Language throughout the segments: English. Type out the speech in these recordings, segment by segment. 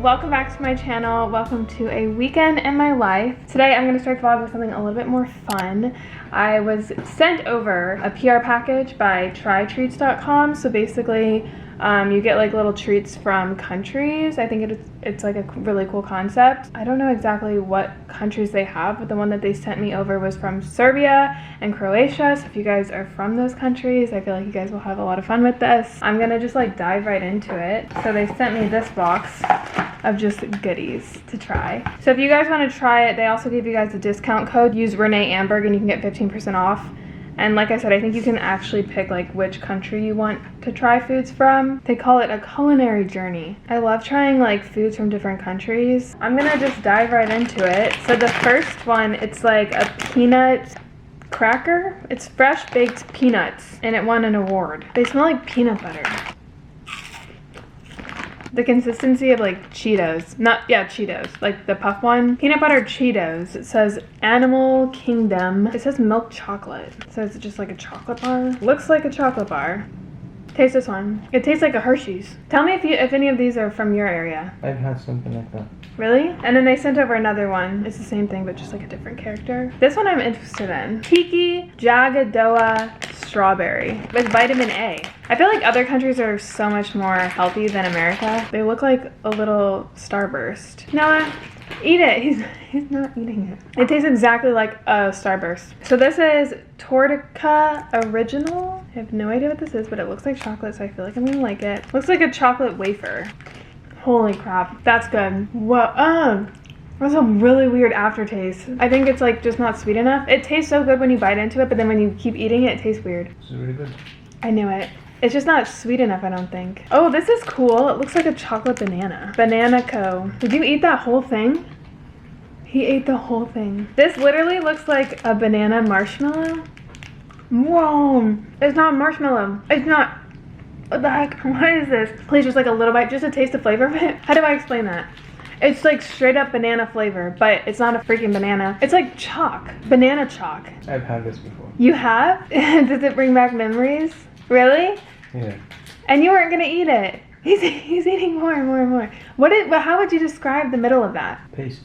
welcome back to my channel. Welcome to a weekend in my life. Today I'm going to start the vlog with something a little bit more fun. I was sent over a PR package by trytreats.com. So basically you get like little treats from countries. I think it's like a really cool concept. I don't know exactly what countries they have, but the one that they sent me over was from Serbia and Croatia. So if you guys are from those countries, I feel like you guys will have a lot of fun with this. I'm gonna just like dive right into it. So they sent me this box of just goodies to try. So if you guys want to try it, they also give you guys a discount code. Use Renee Amberg and you can get 15% off. And like I said, I think you can actually pick like which country you want to try foods from. They call it a culinary journey. I love trying like foods from different countries. I'm gonna just dive right into it. So the first one, it's like a peanut cracker. It's fresh baked peanuts and it won an award. They smell like peanut butter. The consistency of like Cheetos. Cheetos. Like the puff one. Peanut butter Cheetos. It says Animal Kingdom. It says milk chocolate. So it's just like a chocolate bar. Looks like a chocolate bar. Taste this one. It tastes like a Hershey's. Tell me if any of these are from your area. I've had something like that. Really? And then they sent over another one. It's the same thing, but just like a different character. This one I'm interested in. Kiki Jagadoa Strawberry with vitamin A. I feel like other countries are so much more healthy than America. They look like a little Starburst. Noah, eat it. He's not eating it. It tastes exactly like a Starburst. So this is Tortica Original. I have no idea what this is, but it looks like chocolate, so I feel like I'm gonna like it. Looks like a chocolate wafer. Holy crap, that's good. Whoa, that's a really weird aftertaste. I think it's like just not sweet enough. It tastes so good when you bite into it, but then when you keep eating it, it tastes weird. This is really good. I knew it. It's just not sweet enough, I don't think. Oh, this is cool. It looks like a chocolate banana. Banana Co. Did you eat that whole thing? He ate the whole thing. This literally looks like a banana marshmallow. Whoa, it's not marshmallow. It's not. What the heck? What is this? Please, just like a little bite, just to taste the flavor of it. How do I explain that? It's like straight up banana flavor, but it's not a freaking banana. It's like chalk, banana chalk. I've had this before. You have? Does it bring back memories? Really? Yeah. And you weren't gonna eat it. He's eating more and more and more. How would you describe the middle of that? Paste.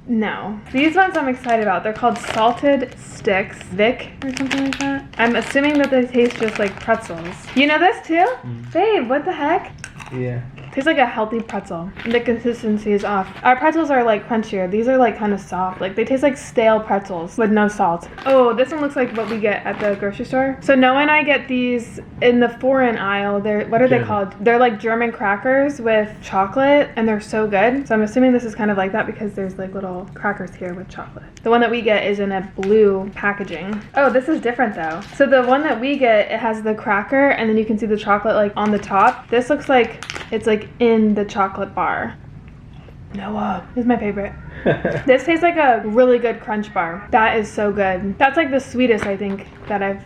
No. These ones I'm excited about. They're called Salted Sticks, Vic or something like that. I'm assuming that they taste just like pretzels. You know this too? Babe, what the heck? Yeah. Tastes like a healthy pretzel. The consistency is off. Our pretzels are like crunchier. These are like kind of soft. Like they taste like stale pretzels with no salt. Oh, this one looks like what we get at the grocery store. So Noah and I get these in the foreign aisle. What are they called? They're like German crackers with chocolate and they're so good. So I'm assuming this is kind of like that because there's like little crackers here with chocolate. The one that we get is in a blue packaging. Oh, this is different though. So the one that we get, it has the cracker and then you can see the chocolate like on the top. This looks like it's like in the chocolate bar. Noah, this is my favorite. This tastes like a really good crunch bar. That is so good. That's like the sweetest I think that I've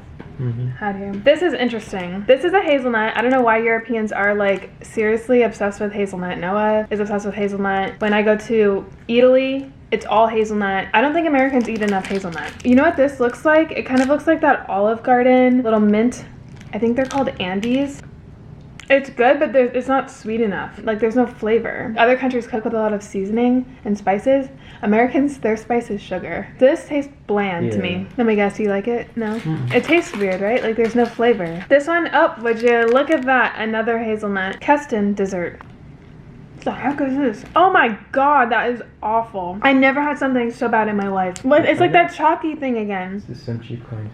had here. This is interesting. This is a hazelnut. I don't know why Europeans are like seriously obsessed with hazelnut. Noah is obsessed with hazelnut. When I go to Italy, it's all hazelnut. I don't think Americans eat enough hazelnut. You know what this looks like? It kind of looks like that Olive Garden little mint. I think they're called Andes. It's good, but it's not sweet enough. Like there's no flavor. Other countries cook with a lot of seasoning and spices. Americans, their spice is sugar. This tastes bland to me. Let me guess, do you like it? No? It tastes weird, right? Like there's no flavor. This one, oh, would you look at that? Another hazelnut. Keston dessert. What the heck is this? Oh my god, that is awful. I never had something so bad in my life. What? It's like that chalky thing again. This is some cheap kind.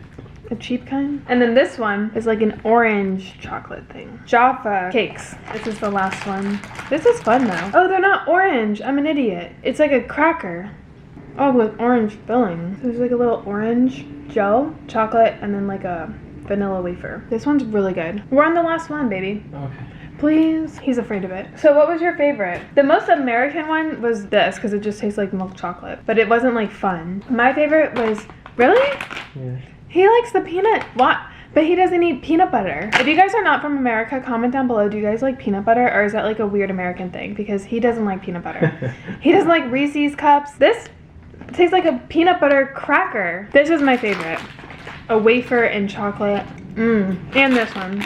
A cheap kind? And then this one is like an orange chocolate thing. Jaffa cakes. This is the last one. This is fun though. Oh, they're not orange. I'm an idiot. It's like a cracker. Oh, with orange filling. So there's like a little orange gel, chocolate, and then like a vanilla wafer. This one's really good. We're on the last one, baby. Okay. Please. He's afraid of it. So what was your favorite? The most American one was this because it just tastes like milk chocolate, but it wasn't like fun. My favorite was, really? Yeah. He likes the peanut. What? But he doesn't eat peanut butter. If you guys are not from America, comment down below. Do you guys like peanut butter or is that like a weird American thing? Because he doesn't like peanut butter. He doesn't like Reese's cups. This tastes like a peanut butter cracker. This is my favorite. A wafer and chocolate. And this one.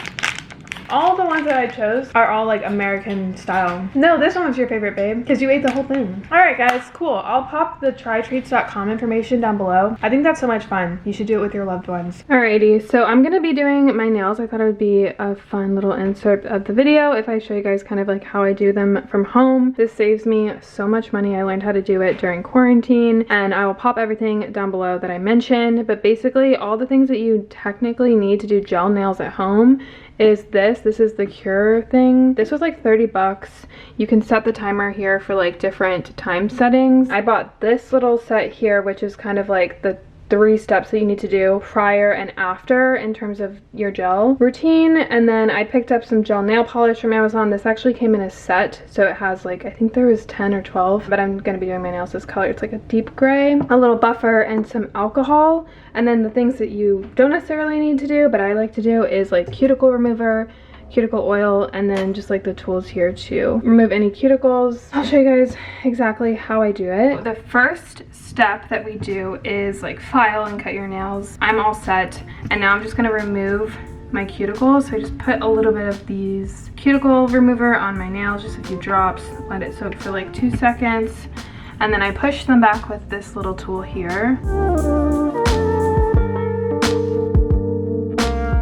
All the ones that I chose are all like American style. No, this one was your favorite, babe, because you ate the whole thing. All right, guys, cool. I'll pop the trytreats.com information down below. I think that's so much fun. You should do it with your loved ones. Alrighty, so I'm gonna be doing my nails. I thought it would be a fun little insert of the video if I show you guys kind of like how I do them from home. This saves me so much money. I learned how to do it during quarantine, and I will pop everything down below that I mentioned. But basically all the things that you technically need to do gel nails at home is this is the Cure thing. This was like 30 bucks. You can set the timer here for like different time settings. I bought this little set here, which is kind of like the 3 steps that you need to do prior and after in terms of your gel routine. And then I picked up some gel nail polish from Amazon. This actually came in a set, so it has like, I think there was 10 or 12, but I'm gonna be doing my nails this color. It's like a deep gray, a little buffer, and some alcohol. And then the things that you don't necessarily need to do, but I like to do, is like cuticle remover, cuticle oil, and then just like the tools here to remove any cuticles. I'll show you guys exactly how I do it. The first step that we do is like file and cut your nails. I'm all set, and now I'm just gonna remove my cuticles. So I just put a little bit of these cuticle remover on my nails, just a few drops, let it soak for like 2 seconds, and then I push them back with this little tool here.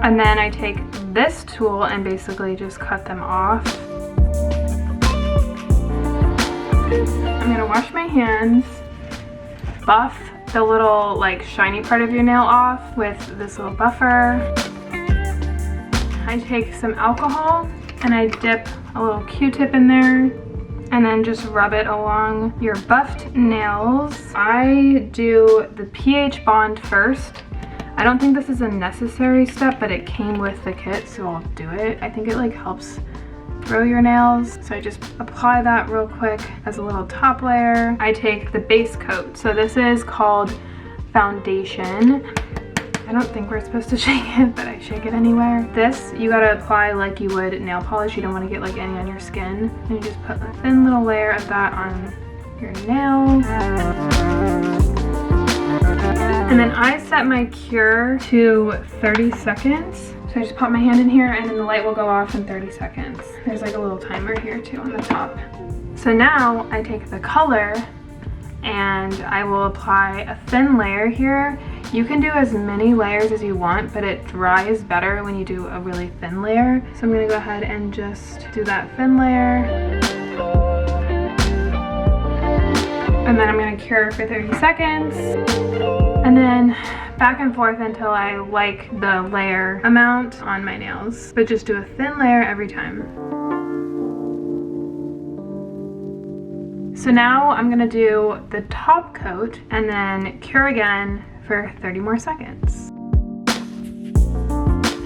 And then I take this tool and basically just cut them off. I'm gonna wash my hands, buff the little like shiny part of your nail off with this little buffer. I take some alcohol and I dip a little Q-tip in there and then just rub it along your buffed nails. I do the pH bond first. I don't think this is a necessary step, but it came with the kit, so I'll do it. I think it like helps grow your nails. So I just apply that real quick as a little top layer. I take the base coat. So this is called foundation. I don't think we're supposed to shake it, but I shake it anywhere. This, you gotta apply like you would nail polish. You don't wanna get like any on your skin. And you just put a thin little layer of that on your nail. And then I set my cure to 30 seconds. So I just pop my hand in here and then the light will go off in 30 seconds. There's like a little timer here too on the top. So now I take the color and I will apply a thin layer here. You can do as many layers as you want, but it dries better when you do a really thin layer. So I'm gonna go ahead and just do that thin layer. And then I'm gonna cure for 30 seconds. And then back and forth until I like the layer amount on my nails. But just do a thin layer every time. So now I'm gonna do the top coat and then cure again for 30 more seconds.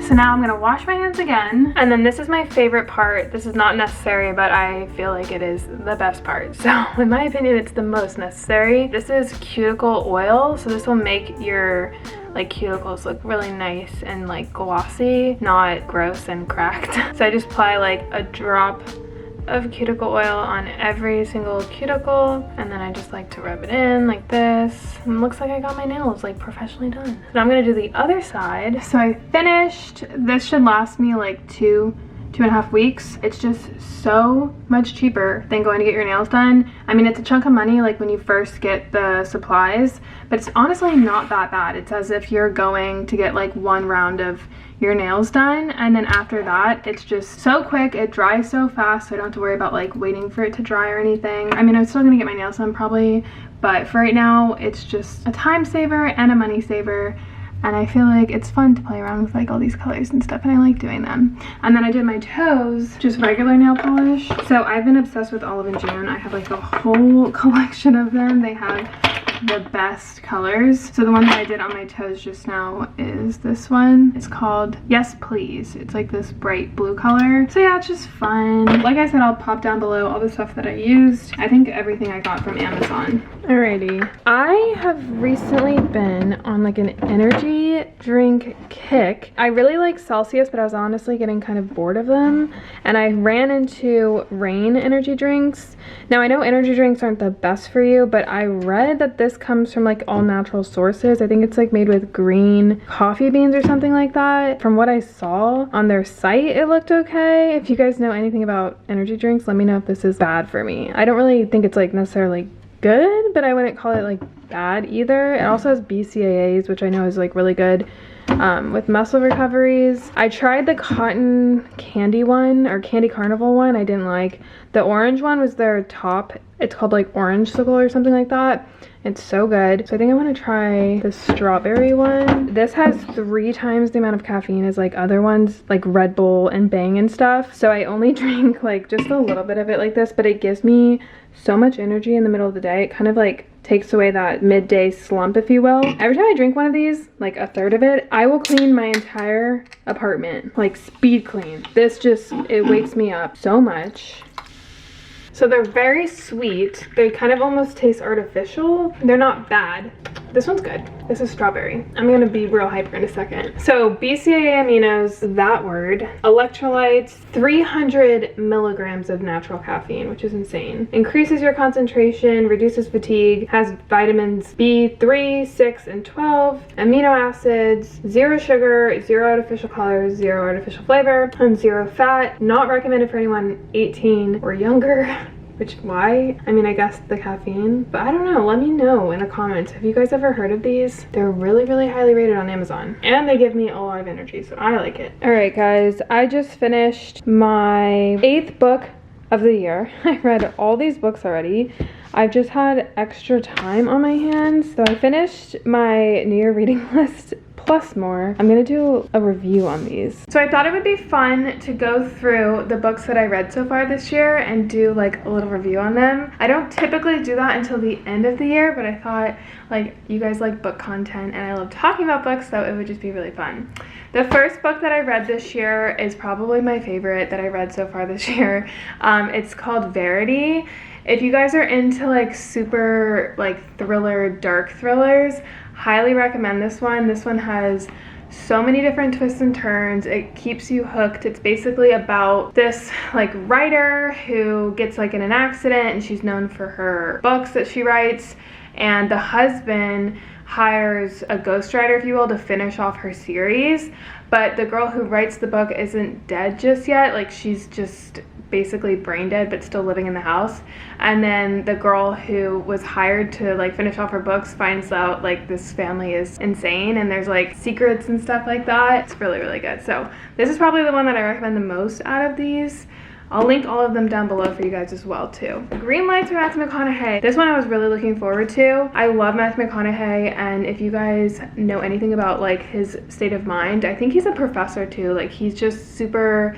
So now I'm gonna wash my hands again. And then this is my favorite part. This is not necessary, but I feel like it is the best part. So in my opinion, it's the most necessary. This is cuticle oil. So this will make your like cuticles look really nice and like glossy, not gross and cracked. So I just apply like a drop of cuticle oil on every single cuticle, and then I just like to rub it in like this. And it looks like I got my nails like professionally done. So I'm gonna do the other side. So I finished. This should last me like 2.5 weeks. It's just so much cheaper than going to get your nails done. I mean, it's a chunk of money like when you first get the supplies, but it's honestly not that bad. It's as if you're going to get like 1 round of your nails done, and then after that it's just so quick. It dries so fast, so I don't have to worry about like waiting for it to dry or anything. I mean, I'm still gonna get my nails done probably, but for right now it's just a time saver and a money saver. And I feel like it's fun to play around with like all these colors and stuff, and I like doing them. And then I did my toes, just regular nail polish. So I've been obsessed with Olive and June. I have like a whole collection of them. They have the best colors. So the one that I did on my toes just now is this one. It's called Yes Please. It's like this bright blue color. So yeah, it's just fun. Like I said, I'll pop down below all the stuff that I used. I think everything I got from Amazon. Alrighty. I have recently been on like an energy drink kick. I really like Celsius, but I was honestly getting kind of bored of them. And I ran into Rain energy drinks. Now I know energy drinks aren't the best for you, but I read that this comes from like all natural sources. I think it's like made with green coffee beans or something like that. From what I saw on their site, it looked okay. If you guys know anything about energy drinks, let me know if this is bad for me. I don't really think it's like necessarily good, but I wouldn't call it like bad either. It also has BCAAs, which I know is like really good with muscle recoveries. I tried the cotton candy one, or candy carnival one. I didn't like. The orange one was their top. It's called like orange sickle or something like that. It's so good. So I think I want to try the strawberry one. This has 3 times the amount of caffeine as like other ones, like Red Bull and Bang and stuff. So I only drink like just a little bit of it like this, but it gives me so much energy in the middle of the day. It kind of like takes away that midday slump, if you will. Every time I drink one of these, like a third of it, I will clean my entire apartment, like speed clean. This just, it wakes me up so much. So they're very sweet. They kind of almost taste artificial. They're not bad. This one's good. This is strawberry. I'm gonna be real hyper in a second. So BCAA aminos, that word. Electrolytes, 300 milligrams of natural caffeine, which is insane. Increases your concentration, reduces fatigue, has vitamins B3, 6, and 12, amino acids, 0 sugar, 0 artificial colors, 0 artificial flavor, and 0 fat. Not recommended for anyone 18 or younger. Which, why? I mean, I guess the caffeine, but I don't know. Let me know in the comments. Have you guys ever heard of these? They're really, really highly rated on Amazon, and they give me a lot of energy, so I like it. All right, guys, I just finished my 8th book of the year. I read all these books already. I've just had extra time on my hands, so I finished my New Year reading list plus more. I'm gonna do a review on these. So I thought it would be fun to go through the books that I read so far this year and do like a little review on them. I don't typically do that until the end of the year, but I thought like you guys like book content and I love talking about books, so it would just be really fun. The first book that I read this year is probably my favorite that I read so far this year. It's called Verity. If you guys are into like super like thriller, dark thrillers, highly recommend this one. This one has so many different twists and turns. It keeps you hooked. It's basically about this like writer who gets like in an accident, and she's known for her books that she writes, and the husband hires a ghostwriter, if you will, to finish off her series. But the girl who writes the book isn't dead just yet. Like, she's just basically brain dead but still living in the house. And then the girl who was hired to like finish off her books finds out like this family is insane and there's like secrets and stuff like that. It's really, really good. So this is probably the one that I recommend the most out of these. I'll link all of them down below for you guys as well too. Green Lights by Matthew McConaughey. This one I was really looking forward to. I love Matthew McConaughey, and if you guys know anything about like his state of mind, I think he's a professor too. Like, he's just super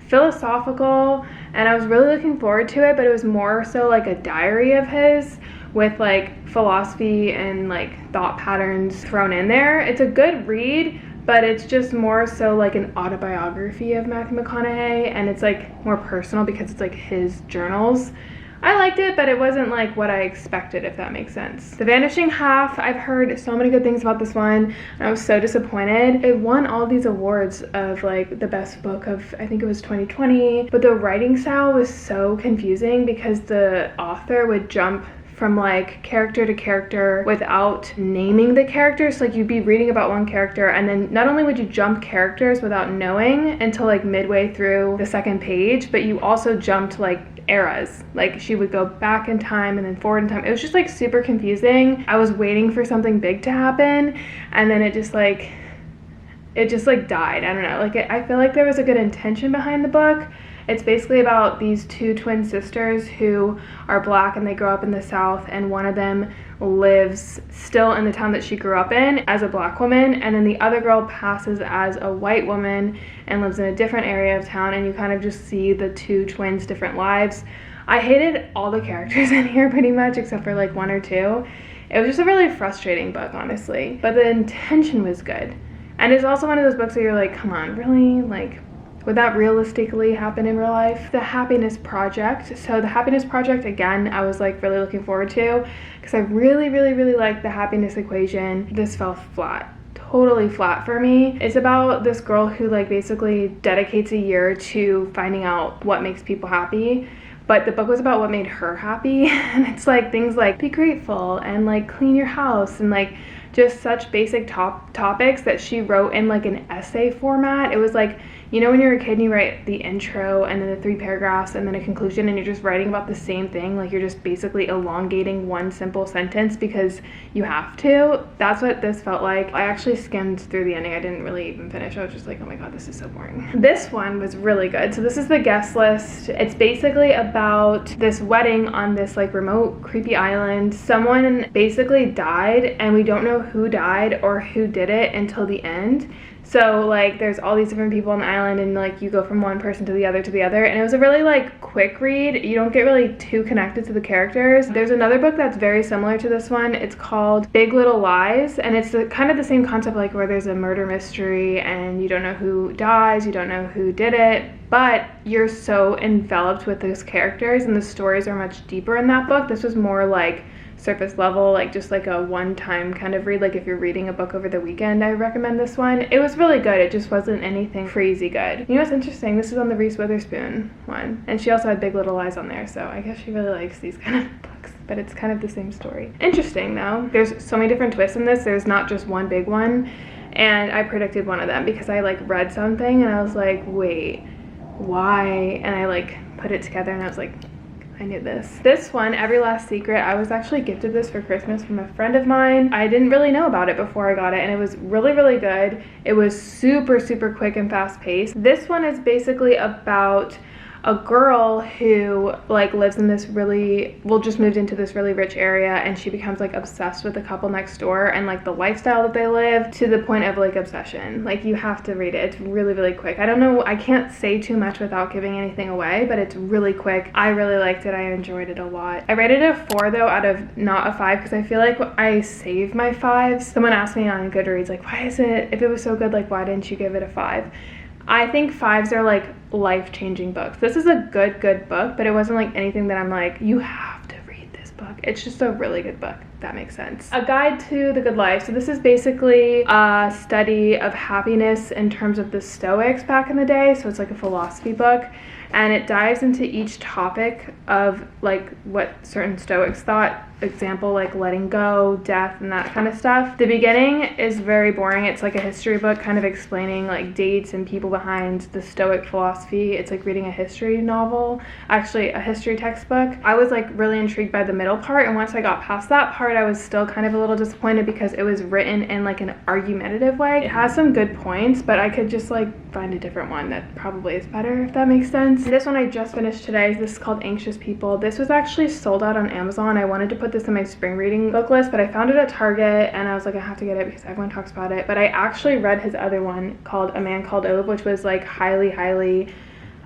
philosophical, and I was really looking forward to it, but it was more so like a diary of his with like philosophy and like thought patterns thrown in there. It's a good read, but it's just more so like an autobiography of Matthew McConaughey, and it's like more personal because it's like his journals. I liked it, but it wasn't like what I expected, if that makes sense. The Vanishing Half, I've heard so many good things about this one, and I was so disappointed. It won all these awards of like the best book of, I think it was 2020, but the writing style was so confusing because the author would jump from like character to character without naming the characters. Like, you'd be reading about one character, and then not only would you jump characters without knowing until like midway through the second page, but you also jumped like eras. Like, she would go back in time and then forward in time. It was just like super confusing. I was waiting for something big to happen, and then it just like died. I don't know, like I feel like there was a good intention behind the book. It's basically about these two twin sisters who are black and they grow up in the South, and one of them lives still in the town that she grew up in as a black woman, and then the other girl passes as a white woman and lives in a different area of town, and you kind of just see the two twins' different lives. I hated all the characters in here pretty much except for like one or two. It was just a really frustrating book, honestly, but the intention was good. And it's also one of those books where you're like, come on, really? Like, would that realistically happen in real life? The Happiness Project. So The Happiness Project, again, I was like really looking forward to because I really, really, really liked The Happiness Equation. This fell flat. totally flat for me. It's about this girl who like basically dedicates a year to finding out what makes people happy. But the book was about what made her happy. And it's like things like be grateful and like clean your house and like just such basic topics that she wrote in like an essay format. It was like, you know, when you're a kid and you write the intro and then the 3 paragraphs and then a conclusion and you're just writing about the same thing, like you're just basically elongating one simple sentence because you have to. That's what this felt like. I actually skimmed through the ending. I didn't really even finish. I was just like, oh my god, this is so boring. This one was really good. So this is the guest list. It's basically about this wedding on this like remote creepy island. Someone basically died and we don't know who died or who did it until the end. So like there's all these different people on the island and like you go from one person to the other, and it was a really like quick read. You don't get really too connected to the characters. There's another book that's very similar to this one. It's called Big Little Lies, and it's kind of the same concept, like where there's a murder mystery and you don't know who dies, you don't know who did it, but you're so enveloped with those characters and the stories are much deeper in that book. This was more like surface level, like just like a one-time kind of read. Like if you're reading a book over the weekend, I recommend this one. It was really good. It just wasn't anything crazy good. You know what's interesting? This is on the Reese Witherspoon one, and she also had Big Little Lies on there, so I guess she really likes these kind of books, but it's kind of the same story. Interesting though. There's so many different twists in this. There's not just one big one, and I predicted one of them because I like read something and I was like, wait, why? And I like put it together and I was like, I knew this. This one, Every Last Secret, I was actually gifted this for Christmas from a friend of mine. I didn't really know about it before I got it, and it was really, really good. It was super, super quick and fast paced. This one is basically about a girl who like lives in this really, well, just moved into this really rich area, and she becomes like obsessed with the couple next door and like the lifestyle that they live, to the point of like obsession. Like you have to read it. It's really, really quick. I don't know, I can't say too much without giving anything away, but it's really quick. I really liked it. I enjoyed it a lot. I rated it a 4 though out of not a 5 because I feel like I save my 5s. Someone asked me on Goodreads like, why is it, if it was so good, like why didn't you give it a 5? I think 5s are like life-changing books. This is a good book, but it wasn't like anything that I'm like, you have to read this book. It's just a really good book, if that makes sense. A Guide to the Good Life. So this is basically a study of happiness in terms of the Stoics back in the day. So it's like a philosophy book, and it dives into each topic of like what certain Stoics thought. Example, like letting go, death, and that kind of stuff. The beginning is very boring. It's like a history book kind of explaining like dates and people behind the Stoic philosophy. It's like reading a history novel, actually a history textbook. I was like really intrigued by the middle part, and once I got past that part, I was still kind of a little disappointed because it was written in like an argumentative way. It has some good points, but I could just like find a different one that probably is better, if that makes sense. This one I just finished today. This is called Anxious People. This was actually sold out on Amazon. I wanted to put this in my spring reading book list, but I found it at Target and I was like, I have to get it because everyone talks about it. But I actually read his other one called A Man Called Ove, which was like highly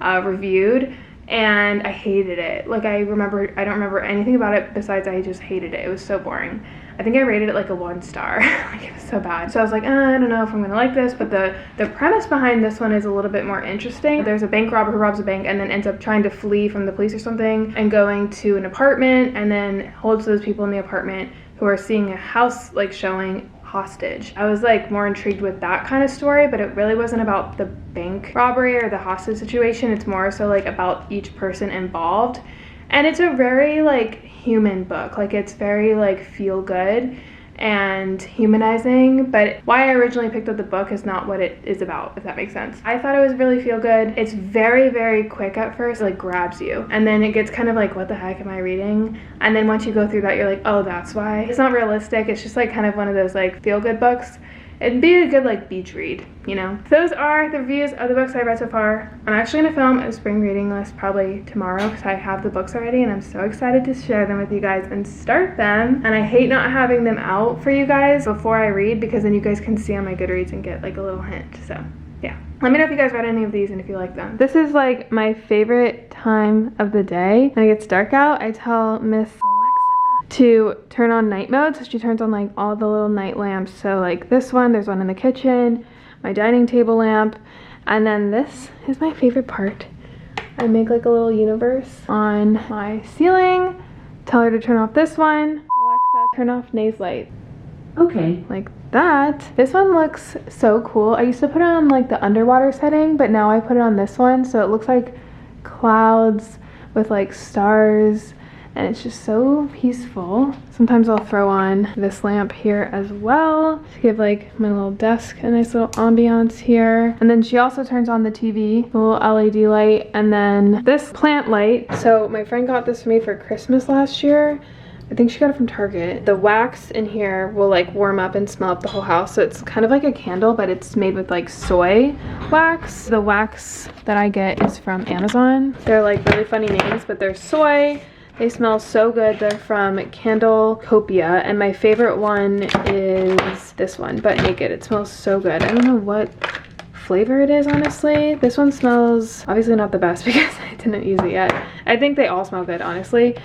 reviewed, and I hated it. Like I don't remember anything about it besides I just hated it. It was so boring. I think I rated it like a 1 star. Like it was so bad. So I was like, I don't know if I'm gonna like this, but the premise behind this one is a little bit more interesting. There's a bank robber who robs a bank and then ends up trying to flee from the police or something and going to an apartment, and then holds those people in the apartment who are seeing a house like showing hostage. I was like more intrigued with that kind of story, but it really wasn't about the bank robbery or the hostage situation. It's more so like about each person involved. And it's a very like human book. Like it's very like feel good and humanizing, but why I originally picked up the book is not what it is about, if that makes sense. I thought it was really feel good. It's very, very quick at first, like grabs you, and then it gets kind of like, what the heck am I reading? And then once you go through that, you're like, oh, that's why. It's not realistic. It's just like kind of one of those like feel good books. It'd be a good like beach read, you know? Those are the reviews of the books I read so far. I'm actually gonna film a spring reading list probably tomorrow because I have the books already and I'm so excited to share them with you guys and start them. And I hate not having them out for you guys before I read, because then you guys can see on my Goodreads and get like a little hint. So yeah, let me know if you guys read any of these and if you like them. This is like my favorite time of the day. When it gets dark out, I tell Miss to turn on night mode, so she turns on like all the little night lamps. So like this one, there's one in the kitchen, my dining table lamp, and then this is my favorite part. I make like a little universe on my ceiling, tell her to turn off this one. Alexa, turn off Nay's light. Okay. Like that. This one looks so cool. I used to put it on like the underwater setting, but now I put it on this one, so it looks like clouds with like stars, and it's just so peaceful. Sometimes I'll throw on this lamp here as well to give like my little desk a nice little ambiance here. And then she also turns on the TV, the little LED light, and then this plant light. So my friend got this for me for Christmas last year. I think she got it from Target. The wax in here will like warm up and smell up the whole house. So it's kind of like a candle, but it's made with like soy wax. The wax that I get is from Amazon. They're like really funny names, but they're soy. They smell so good. They're from Candle Copia, and my favorite one is this one, Butt Naked. It smells so good. I don't know what flavor it is, honestly. This one smells obviously not the best because I didn't use it yet. I think they all smell good, honestly.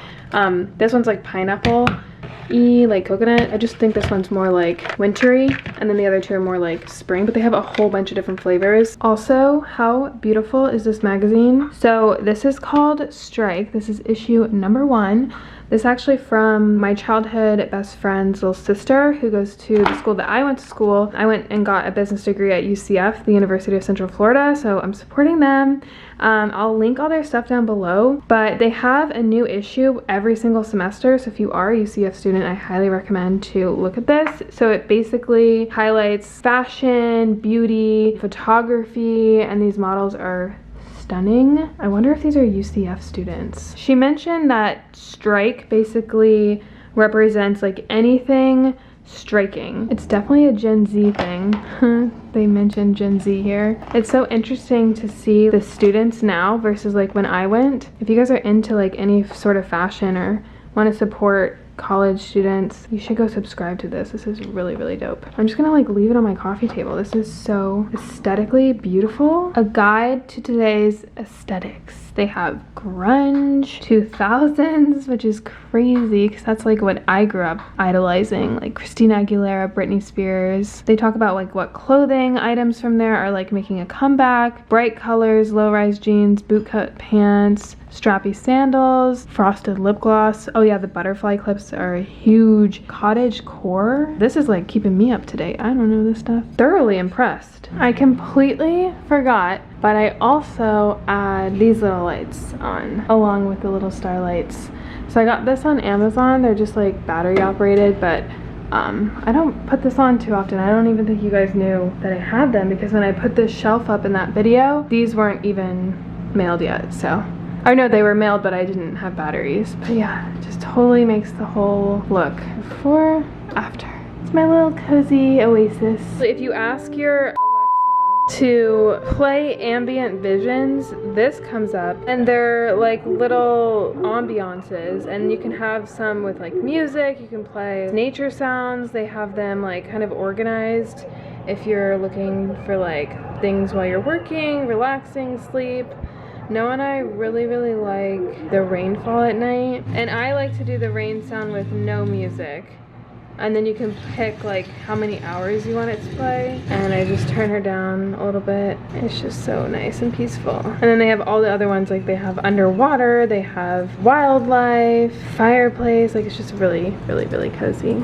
This one's like pineapple-y, like coconut. I just think this one's more like wintry, and then the other two are more like spring, but they have a whole bunch of different flavors. Also, how beautiful is this magazine? So this is called Strike. This is issue number 1. This is actually from my childhood best friend's little sister who goes to the school that I went to school. I went and got a business degree at UCF, the University of Central Florida, so I'm supporting them. I'll link all their stuff down below, but they have a new issue every single semester, so if you are a UCF student, I highly recommend to look at this. So it basically highlights fashion, beauty, photography, and these models are stunning. I wonder if these are UCF students. She mentioned that strike basically represents like anything striking. It's definitely a Gen Z thing. They mentioned Gen Z here. It's so interesting to see the students now versus like when I went. If you guys are into like any sort of fashion or want to support college students, you should go subscribe to this. This is really, really dope. I'm just gonna like leave it on my coffee table. This is so aesthetically beautiful. A guide to today's aesthetics. They have grunge, 2000s, which is crazy because that's like what I grew up idolizing, like Christina Aguilera, Britney Spears. They talk about like what clothing items from there are like making a comeback. Bright colors, low-rise jeans, bootcut pants, strappy sandals, frosted lip gloss. Oh yeah, the butterfly clips are a huge. Cottage core. This is like keeping me up to date. I don't know this stuff. Thoroughly impressed. I completely forgot, but I also add these little lights on along with the little star lights. So I got this on Amazon. They're just like battery operated, but I don't put this on too often. I don't even think you guys knew that I had them because when I put this shelf up in that video, these weren't even mailed yet. So I know they were mailed, but I didn't have batteries. But yeah, it just totally makes the whole look before, after. It's my little cozy oasis. If you ask your to play ambient visions, this comes up, and they're like little ambiances, and you can have some with like music, you can play nature sounds. They have them like kind of organized if you're looking for like things while you're working, relaxing, sleep. Noah and I really like the rainfall at night, and I like to do the rain sound with no music. And then you can pick like how many hours you want it to play. And I just turn her down a little bit. It's just so nice and peaceful. And then they have all the other ones, like they have underwater, they have wildlife, fireplace. Like it's just really cozy.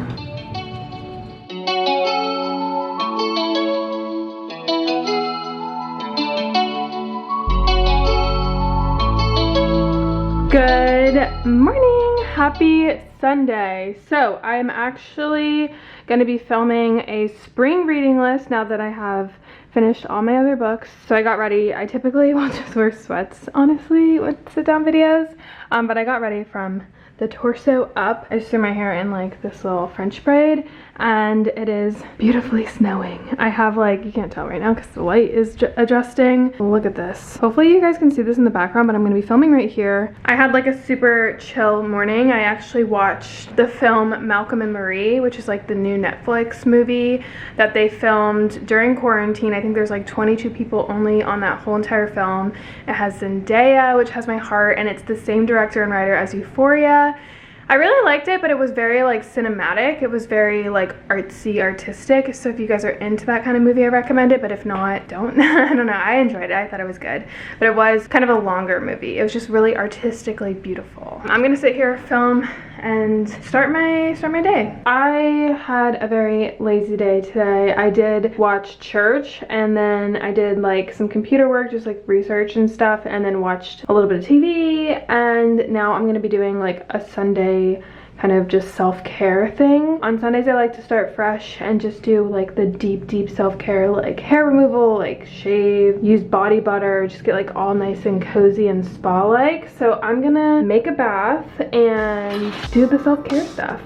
Good morning, happy Sunday. So I'm actually going to be filming a spring reading list now that I have finished all my other books. So I got ready. I typically will just wear sweats, honestly, with sit down videos, but I got ready from the torso up. I just threw my hair in like this little French braid, and it is beautifully snowing. I have like, you can't tell right now because the light is adjusting. Look at this. Hopefully you guys can see this in the background, but I'm gonna be filming right here. I had like a super chill morning. I actually watched the film Malcolm and Marie, which is like the new Netflix movie that they filmed during quarantine. I think there's like 22 people only on that whole entire film. It has Zendaya, which has my heart, and it's the same director and writer as Euphoria. I really liked it, but it was very like cinematic. It was very like artsy, artistic. So if you guys are into that kind of movie, I recommend it. But if not, don't. I don't know. I enjoyed it. I thought it was good. But it was kind of a longer movie. It was just really artistically beautiful. I'm gonna sit here, film, and start my day. I had a very lazy day today. I did watch church, and then I did like some computer work, just like research and stuff, and then watched a little bit of TV, and now I'm gonna be doing like a Sunday kind of just self-care thing. On Sundays I like to start fresh and just do like the deep self-care, like hair removal, like shave, use body butter, just get like all nice and cozy and spa-like. So I'm gonna make a bath and do the self-care stuff.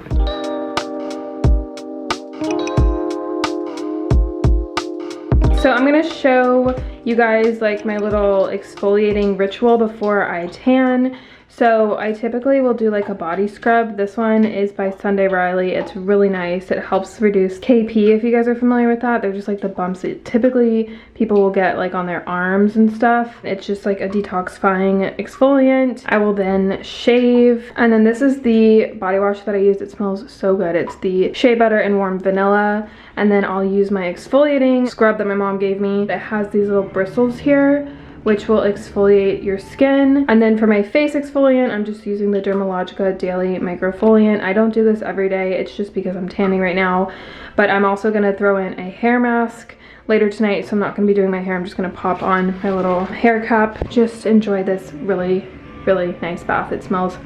So I'm gonna show you guys like my little exfoliating ritual before I tan. So I typically will do like a body scrub. This one is by Sunday Riley. It's really nice. It helps reduce KP, if you guys are familiar with that. They're just like the bumps that typically people will get like on their arms and stuff. It's just like a detoxifying exfoliant. I will then shave. And then this is the body wash that I used. It smells so good. It's the shea butter and warm vanilla. And then I'll use my exfoliating scrub that my mom gave me. It has these little bristles here, which will exfoliate your skin. And then for my face exfoliant, I'm just using the Dermalogica Daily Microfoliant. I don't do this every day, it's just because I'm tanning right now. But I'm also gonna throw in a hair mask later tonight, so I'm not gonna be doing my hair. I'm just gonna pop on my little hair cap. Just enjoy this really nice bath. It smells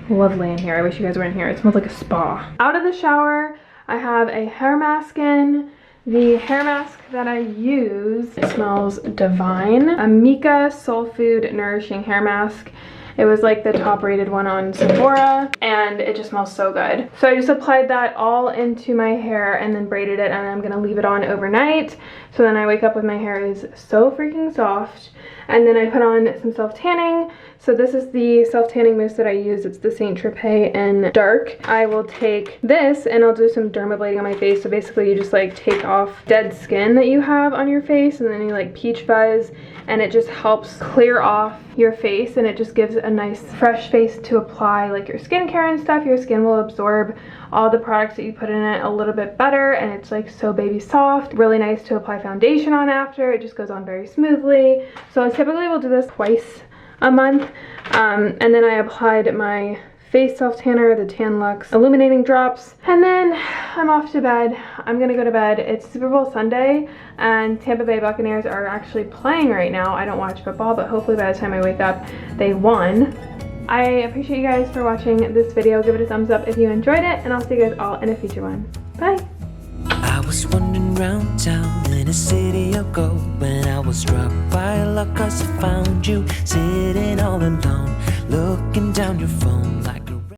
lovely in here. I wish you guys were in here. It smells like a spa. Out of the shower, I have a hair mask in. The hair mask that I use, it smells divine. A Mika Soul Food Nourishing Hair Mask. It was like the top rated one on Sephora, and it just smells so good. So I just applied that all into my hair and then braided it, and I'm gonna leave it on overnight. So then I wake up with my hair is so freaking soft. And then I put on some self-tanning. So this is the self-tanning mousse that I use. It's the Saint Tropez in dark. I will take this and I'll do some dermablading on my face. So basically you just like take off dead skin that you have on your face, and then you like peach fuzz, and it just helps clear off your face, and it just gives a nice fresh face to apply like your skincare and stuff. Your skin will absorb all the products that you put in it a little bit better, and it's like so baby soft. Really nice to apply foundation on after. It just goes on very smoothly. So I typically will do this twice a month, and then I applied my face self tanner, the Tan Luxe illuminating drops, and then I'm off to bed. I'm gonna go to bed. It's Super Bowl Sunday, and Tampa Bay Buccaneers are actually playing right now. I don't watch football, but hopefully by the time I wake up they won. I appreciate you guys for watching this video. Give it a thumbs up if you enjoyed it, and I'll see you guys all in a future one. Bye. I was wandering around town in a city of gold when I was struck by luck, 'cause I found you sitting all alone, looking down your phone like a